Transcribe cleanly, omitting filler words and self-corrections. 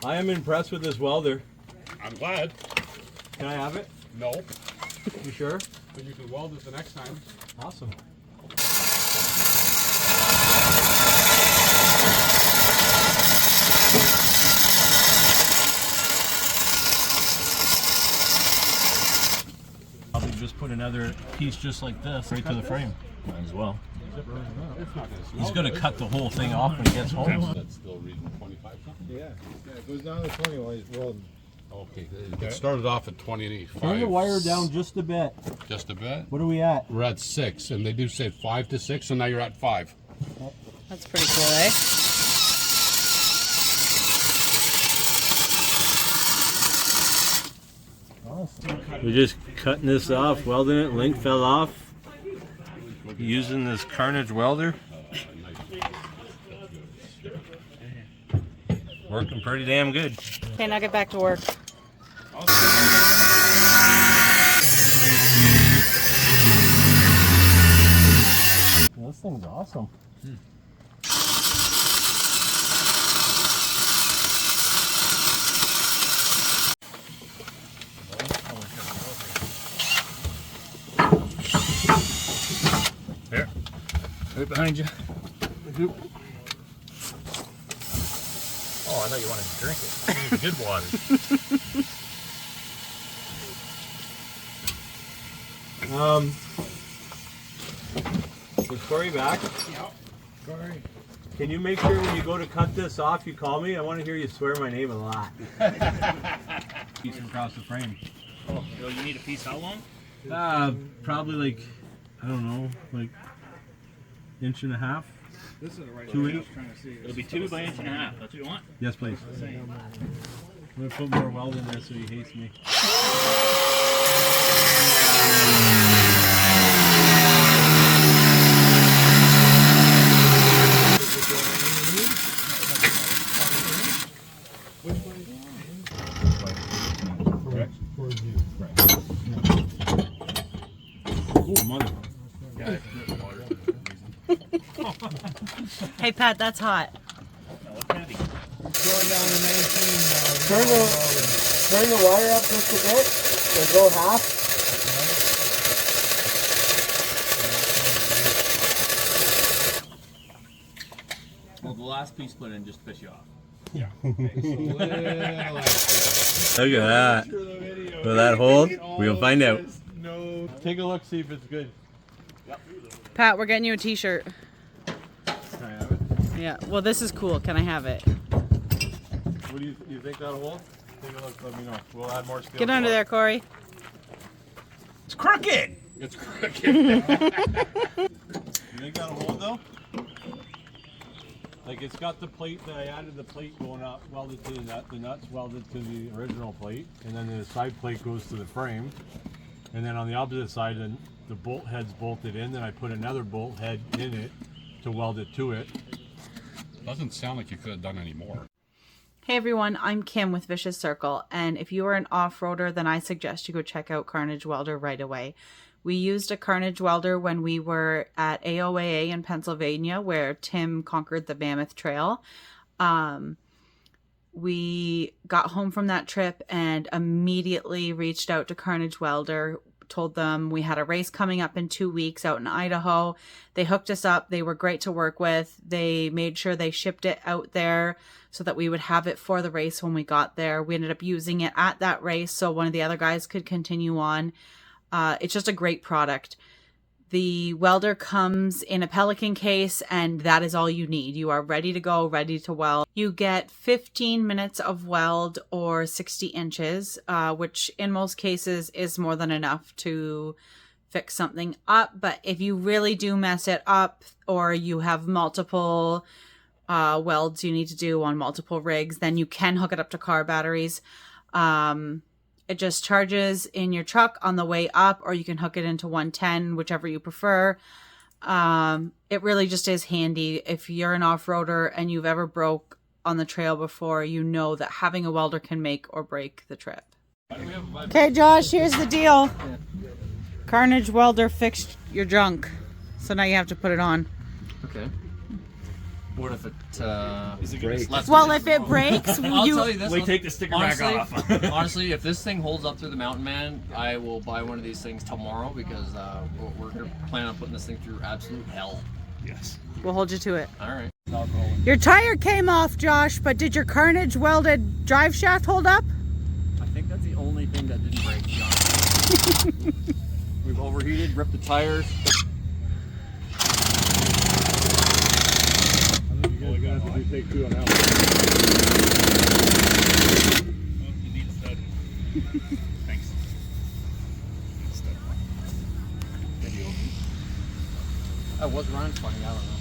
I am impressed with this welder. I'm glad. Can I have it? No. You sure? But you can weld it the next time. Awesome. Probably just put another piece just like this right to the frame. Might as well. He's going to cut the whole thing off when he gets home. That's still reading 25 something? Yeah, it goes down to 20 while he's welding. Okay, it started off at 25. Turn the wire down just a bit. Just a bit? What are we at? We're at 6, and they do say 5 to 6, so now you're at 5. That's pretty cool, eh? We're just cutting this off, welding it, link fell off. Using this Karnage Welder. Working pretty damn good. Okay, now get back to work. This thing's awesome. Here. Right behind you. Oh, I thought you wanted to drink it. Good water. Is Corey back? Yeah. Corey. Can you make sure when you go to cut this off, you call me? I want to hear you swear my name a lot. Piece across the frame. Oh, you need a piece how long? Probably like, I don't know, like inch and a half. This is the right 2 way I inch. was trying to see. It'll be 2 by 1.5 inches. That's what you want? Yes, please. Same. I'm gonna put more weld in there so he hates me. Oh, money. Hey, Pat, that's hot. No, it's heavy. Going down to 19 Turn the wire up just a bit and go half. Well, the last piece put in just to piss you off. Yeah. Look at that. Will that hold? We'll find out. No. Take a look, see if it's good. Pat, we're getting you a t-shirt. Can I have it? Yeah, well, this is cool. Can I have it? What do you think that'll hold? Take a look, let me know. We'll add more steel. Get under there, Corey. It's crooked! It's crooked. You think that'll hold though? Like it's got the plate that I added the plate going up, welded to the nuts welded to the original plate, and then the side plate goes to the frame. And then on the opposite side, then the bolt head's bolted in, then I put another bolt head in it to weld it to it. Doesn't sound like you could have done any more. Hey everyone, I'm Kim with Vicious Circle, and if you are an off-roader, then I suggest you go check out Karnage Welder right away. We used a Karnage Welder when we were at AOAA in Pennsylvania, where Tim conquered the Mammoth Trail. We got home from that trip and immediately reached out to Karnage Welder, told them we had a race coming up in 2 weeks out in Idaho. They hooked us up. They were great to work with. They made sure they shipped it out there so that we would have it for the race when we got there. We ended up using it at that race so one of the other guys could continue on. It's just a great product. The welder comes in a Pelican case, and that is all you need. You are ready to go, ready to weld. You get 15 minutes of weld or 60 inches, which in most cases is more than enough to fix something up. But if you really do mess it up, or you have multiple welds you need to do on multiple rigs, then you can hook it up to car batteries. It just charges in your truck on the way up, or you can hook it into 110, whichever you prefer. It really just is handy. If you're an off-roader and you've ever broke on the trail before, you know that having a welder can make or break the trip. Okay, Josh, here's the deal. Karnage Welder fixed your junk, so now you have to put it on. Okay. What if it breaks? lets Well, me if it wrong? breaks, I'll you tell you this. We take the sticker honestly, back off. honestly, if this thing holds up through the mountain, man, I will buy one of these things tomorrow because we're gonna plan on putting this thing through absolute hell. Yes. we'll hold you to it. All right. Your tire came off, Josh, but did your Karnage welded drive shaft hold up? I think that's the only thing that didn't break. John. We've overheated, ripped the tires. Well, you're gonna have to do take two on that one. You need a stud. Thanks. I was running funny. I don't know.